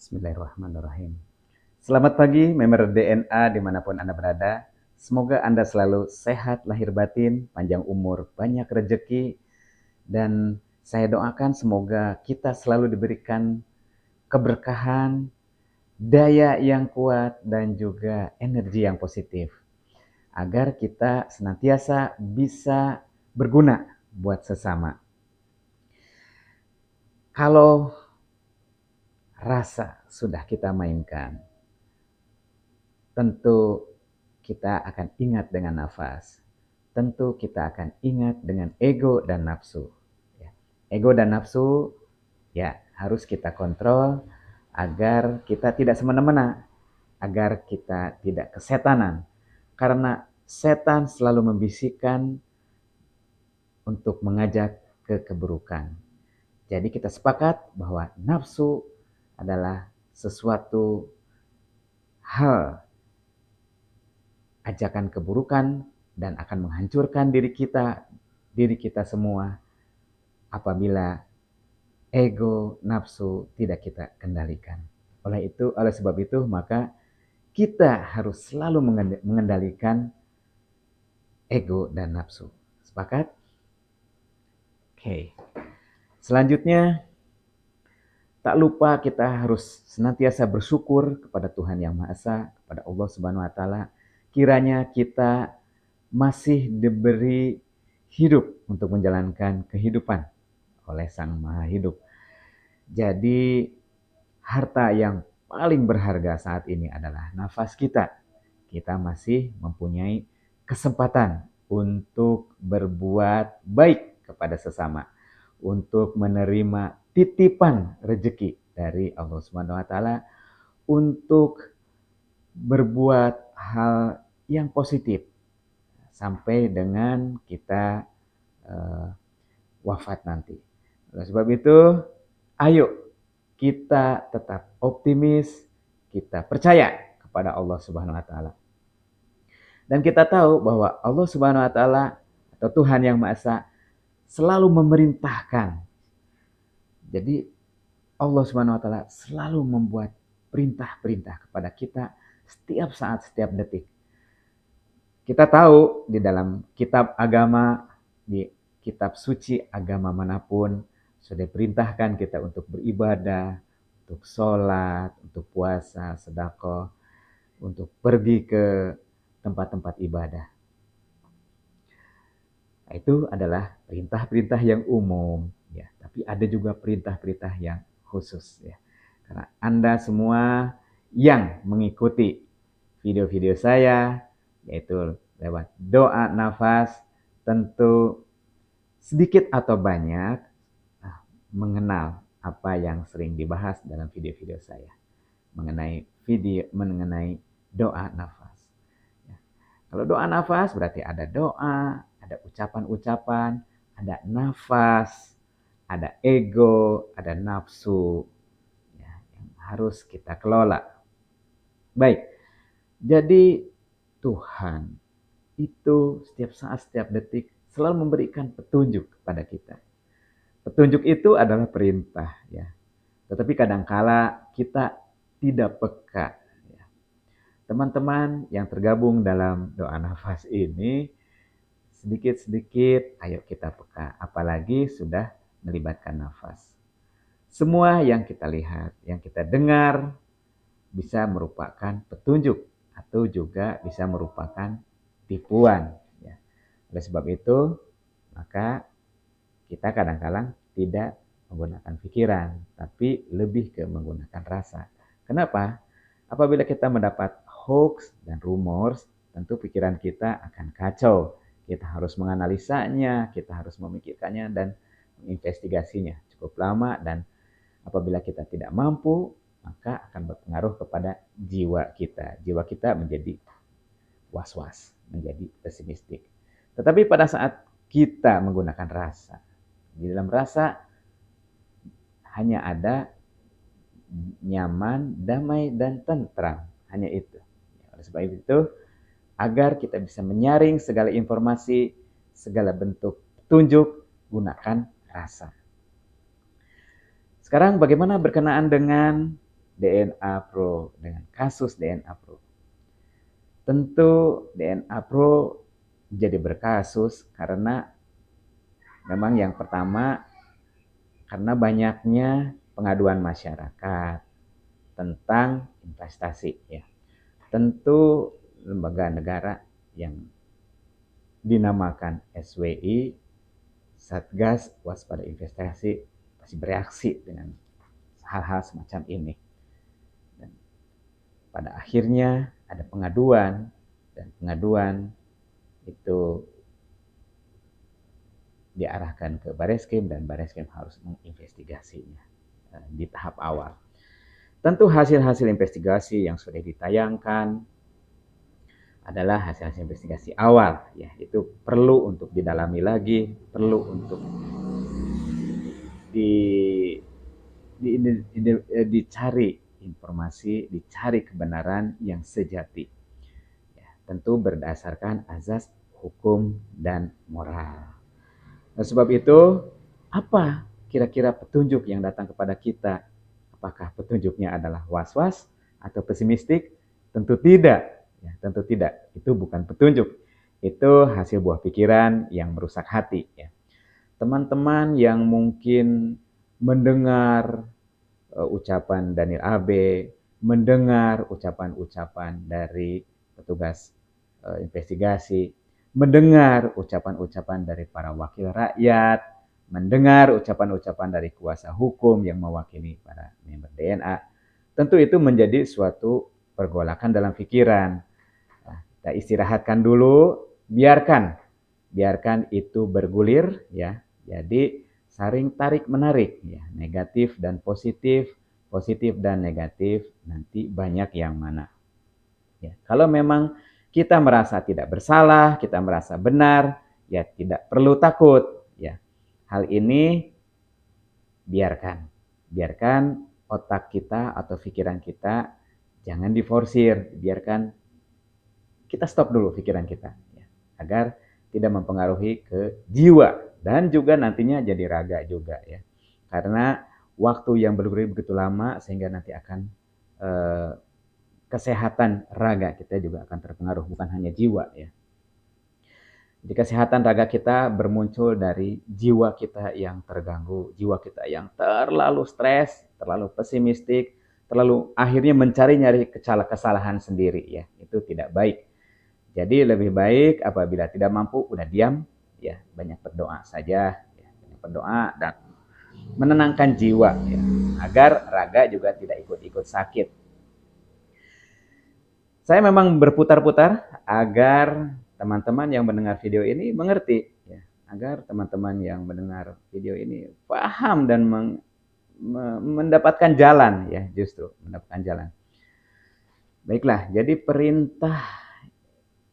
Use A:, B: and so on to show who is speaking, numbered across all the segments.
A: Bismillahirrahmanirrahim. Selamat pagi, member DNA dimanapun Anda berada. Semoga Anda selalu sehat lahir batin, panjang umur, banyak rejeki, dan saya doakan semoga kita selalu diberikan keberkahan, daya yang kuat, dan juga energi yang positif. Agar kita senantiasa bisa berguna buat sesama. Kalau rasa sudah kita mainkan, tentu kita akan ingat dengan nafas. Tentu kita akan ingat dengan ego dan nafsu. Ego dan nafsu ya harus kita kontrol agar kita tidak semena-mena, agar kita tidak kesetanan. Karena setan selalu membisikkan untuk mengajak ke keburukan. Jadi kita sepakat bahwa nafsu adalah sesuatu hal ajakan keburukan dan akan menghancurkan diri kita semua apabila ego, nafsu tidak kita kendalikan. Oleh sebab itu, maka kita harus selalu mengendalikan ego dan nafsu. Sepakat? Oke. Selanjutnya, tak lupa kita harus senantiasa bersyukur kepada Tuhan Yang Maha Esa, kepada Allah Subhanahu wa taala. Kiranya kita masih diberi hidup untuk menjalankan kehidupan oleh Sang Maha Hidup. Jadi harta yang paling berharga saat ini adalah nafas kita. Kita masih mempunyai kesempatan untuk berbuat baik kepada sesama, untuk menerima titipan rezeki dari Allah Subhanahu wa taala, untuk berbuat hal yang positif sampai dengan kita wafat nanti. Oleh sebab itu, ayo kita tetap optimis, kita percaya kepada Allah Subhanahu wa taala. Dan kita tahu bahwa Allah Subhanahu wa taala atau Tuhan Yang Maha Esa selalu memerintahkan. Jadi Allah Subhanahu wa taala selalu membuat perintah-perintah kepada kita setiap saat, setiap detik. Kita tahu di dalam kitab agama, di kitab suci agama manapun, sudah perintahkan kita untuk beribadah, untuk sholat, untuk puasa, sedekah, untuk pergi ke tempat-tempat ibadah. Nah, itu adalah perintah-perintah yang umum, ya. Tapi ada juga perintah-perintah yang khusus, ya. Karena Anda semua yang mengikuti video-video saya, yaitu lewat doa nafas, tentu sedikit atau banyak mengenal apa yang sering dibahas dalam video-video saya mengenai doa nafas. Ya. Kalau doa nafas berarti ada doa, ada ucapan-ucapan, ada nafas, ada ego, ada nafsu, ya, yang harus kita kelola. Baik, jadi Tuhan itu setiap saat, setiap detik selalu memberikan petunjuk kepada kita. Petunjuk itu adalah perintah, ya. Tetapi kadangkala kita tidak peka. Ya. Teman-teman yang tergabung dalam doa nafas ini, sedikit-sedikit ayo kita peka. Apalagi sudah melibatkan nafas. Semua yang kita lihat, yang kita dengar, bisa merupakan petunjuk atau juga bisa merupakan tipuan. Ya. Oleh sebab itu, maka kita kadang-kadang tidak menggunakan pikiran, tapi lebih ke menggunakan rasa. Kenapa? Apabila kita mendapat hoax dan rumors, tentu pikiran kita akan kacau. Kita harus menganalisanya, kita harus memikirkannya dan menginvestigasinya cukup lama, dan apabila kita tidak mampu, maka akan berpengaruh kepada jiwa kita. Jiwa kita menjadi was-was, menjadi pesimistik. Tetapi pada saat kita menggunakan rasa, di dalam rasa hanya ada nyaman, damai, dan tentram. Hanya itu. Oleh sebab itu, agar kita bisa menyaring segala informasi, segala bentuk petunjuk, gunakan rasa. Sekarang bagaimana berkenaan dengan DNA Pro, dengan kasus DNA Pro. Tentu DNA Pro jadi berkasus karena memang yang pertama karena banyaknya pengaduan masyarakat tentang investasi ya. Tentu lembaga negara yang dinamakan SWI, Satgas Waspada Investasi, pasti bereaksi dengan hal-hal semacam ini. Dan pada akhirnya ada pengaduan, dan pengaduan itu diarahkan ke Bareskrim dan Bareskrim harus menginvestigasinya di tahap awal. Tentu hasil-hasil investigasi yang sudah ditayangkan adalah hasil-hasil investigasi awal, ya itu perlu untuk didalami lagi, perlu untuk dicari informasi, dicari kebenaran yang sejati. Ya, tentu berdasarkan azas hukum dan moral. Nah, sebab itu, apa kira-kira petunjuk yang datang kepada kita? Apakah petunjuknya adalah was-was atau pesimistik? Tentu tidak. Ya, tentu tidak. Itu bukan petunjuk. Itu hasil buah pikiran yang merusak hati. Ya. Teman-teman yang mungkin mendengar ucapan Daniel Abe, mendengar ucapan-ucapan dari petugas investigasi, mendengar ucapan-ucapan dari para wakil rakyat, mendengar ucapan-ucapan dari kuasa hukum yang mewakili para member DNA, tentu itu menjadi suatu pergolakan dalam pikiran. Nah, kita istirahatkan dulu, biarkan itu bergulir ya. Jadi saring tarik menarik ya, negatif dan positif, positif dan negatif, nanti banyak yang mana. Ya, kalau memang kita merasa tidak bersalah, kita merasa benar, ya tidak perlu takut ya. Hal ini biarkan otak kita atau pikiran kita jangan diforsir, biarkan kita stop dulu pikiran kita ya, agar tidak mempengaruhi ke jiwa dan juga nantinya jadi raga juga ya. Karena waktu yang bergulir begitu lama sehingga nanti akan kesehatan raga kita juga akan terpengaruh, bukan hanya jiwa ya. Jadi kesehatan raga kita bermuncul dari jiwa kita yang terganggu, jiwa kita yang terlalu stres, terlalu pesimistik, terlalu akhirnya mencari-nyari kesalahan sendiri ya. Itu tidak baik. Jadi lebih baik apabila tidak mampu udah diam ya, banyak berdoa saja ya, banyak berdoa dan menenangkan jiwa ya, agar raga juga tidak ikut-ikut sakit. Saya memang berputar-putar agar teman-teman yang mendengar video ini mengerti ya, agar teman-teman yang mendengar video ini paham dan mendapatkan jalan ya, justru mendapatkan jalan. Baiklah, jadi perintah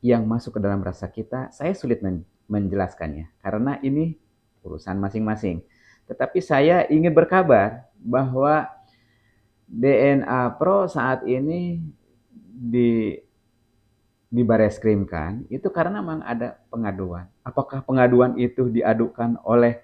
A: yang masuk ke dalam rasa kita, saya sulit menjelaskannya karena ini urusan masing-masing. Tetapi saya ingin berkabar bahwa DNA Pro saat ini dibareskrimkan itu karena memang ada pengaduan. Apakah pengaduan itu diadukan oleh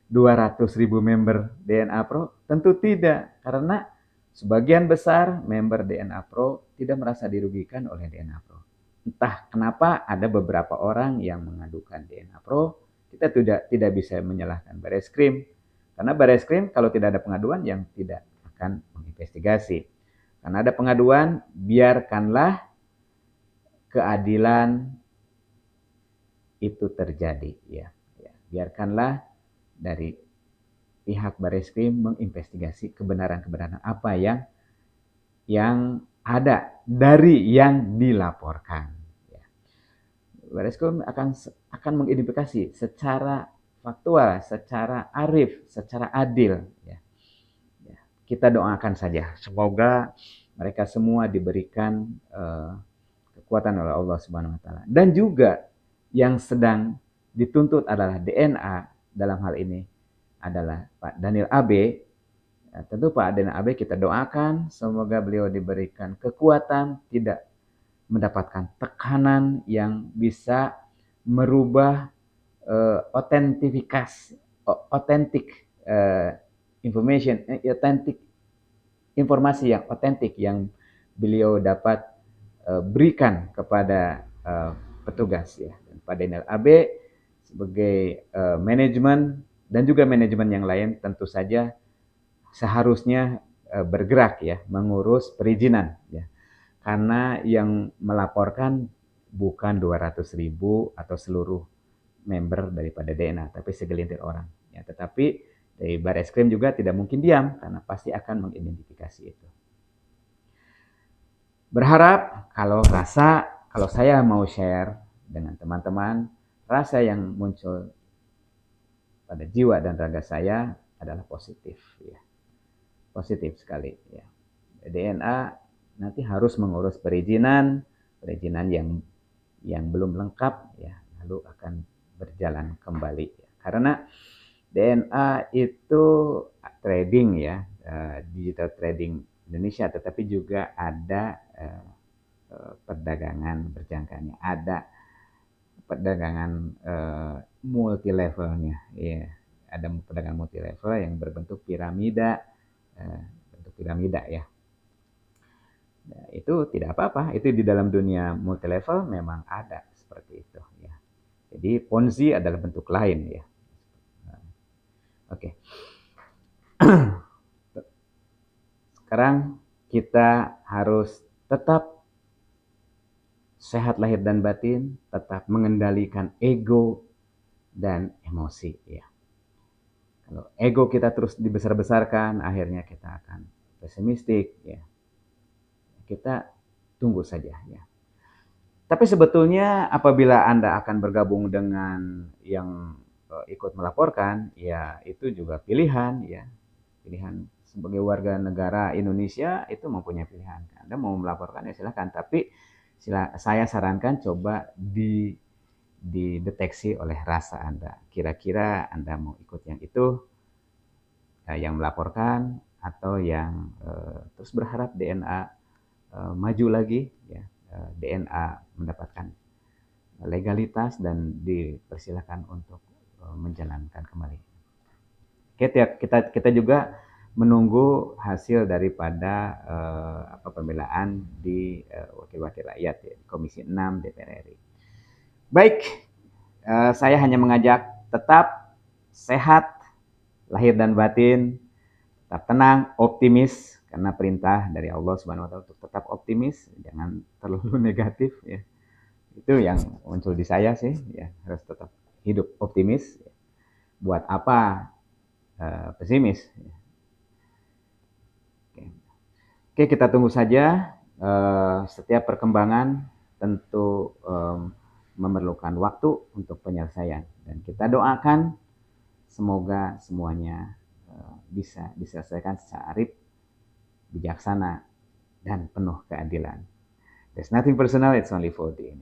A: 200.000 member DNA Pro? Tentu tidak, karena sebagian besar member DNA Pro tidak merasa dirugikan oleh DNA Pro. Entah kenapa ada beberapa orang yang mengadukan DNA Pro, kita tidak bisa menyalahkan Bareskrim. Karena Bareskrim kalau tidak ada pengaduan yang tidak akan menginvestigasi. Karena ada pengaduan, biarkanlah keadilan itu terjadi ya. Biarkanlah dari pihak Bareskrim menginvestigasi kebenaran-kebenaran apa yang ada dari yang dilaporkan. Ya. Bareskrim akan mengidentifikasi secara faktual, secara arif, secara adil. Ya. Kita doakan saja, semoga mereka semua diberikan kekuatan oleh Allah Subhanahu Wa Taala. Dan juga yang sedang dituntut adalah DNA dalam hal ini adalah Pak Daniel Abe. Ya, tentu Pak Daniel Abe kita doakan semoga beliau diberikan kekuatan, tidak mendapatkan tekanan yang bisa merubah authentic information, authentic informasi yang otentik yang beliau dapat berikan kepada petugas ya. Dan Pak Daniel AB sebagai manajemen dan juga manajemen yang lain tentu saja seharusnya bergerak ya, mengurus perizinan ya. Karena yang melaporkan bukan 200.000 atau seluruh member daripada DNA, tapi segelintir orang ya. Tetapi dari Bareskrim juga tidak mungkin diam karena pasti akan mengidentifikasi itu. Berharap kalau saya mau share dengan teman-teman, rasa yang muncul pada jiwa dan raga saya adalah positif ya. Positif sekali ya. DNA nanti harus mengurus perizinan yang belum lengkap ya, lalu akan berjalan kembali ya. Karena DNA itu trading ya, digital trading Indonesia, tetapi juga ada perdagangan berjangkanya, ada perdagangan multi levelnya ya. Ada perdagangan multi level yang berbentuk piramida, ya. Nah, itu tidak apa-apa, itu di dalam dunia multi level memang ada seperti itu ya. Jadi Ponzi adalah bentuk lain ya. Oke. Sekarang kita harus tetap sehat lahir dan batin, tetap mengendalikan ego dan emosi ya. Kalau ego kita terus dibesar-besarkan, akhirnya kita akan pesimistik ya. Kita tunggu saja ya. Tapi sebetulnya apabila Anda akan bergabung dengan yang ikut melaporkan, ya itu juga pilihan ya. Pilihan sebagai warga negara Indonesia itu mempunyai pilihan. Anda mau melaporkan ya silakan, tapi saya sarankan coba dideteksi oleh rasa Anda. Kira-kira Anda mau ikut yang itu, yang melaporkan atau yang terus berharap DNA maju lagi ya. DNA mendapatkan legalitas dan dipersilakan untuk menjalankan kembali. Kita juga menunggu hasil daripada pembelaan di wakil-wakil rakyat ya, Komisi 6 DPR RI. Baik, saya hanya mengajak tetap sehat lahir dan batin, tetap tenang, optimis karena perintah dari Allah Subhanahu wa taala untuk tetap optimis, jangan terlalu negatif ya. Itu yang muncul di saya sih ya, harus tetap hidup optimis. Buat apa pesimis? Oke, kita tunggu saja. Setiap perkembangan tentu memerlukan waktu untuk penyelesaian dan kita doakan semoga semuanya bisa diselesaikan secara arif, bijaksana, dan penuh keadilan. There's nothing personal, it's only for the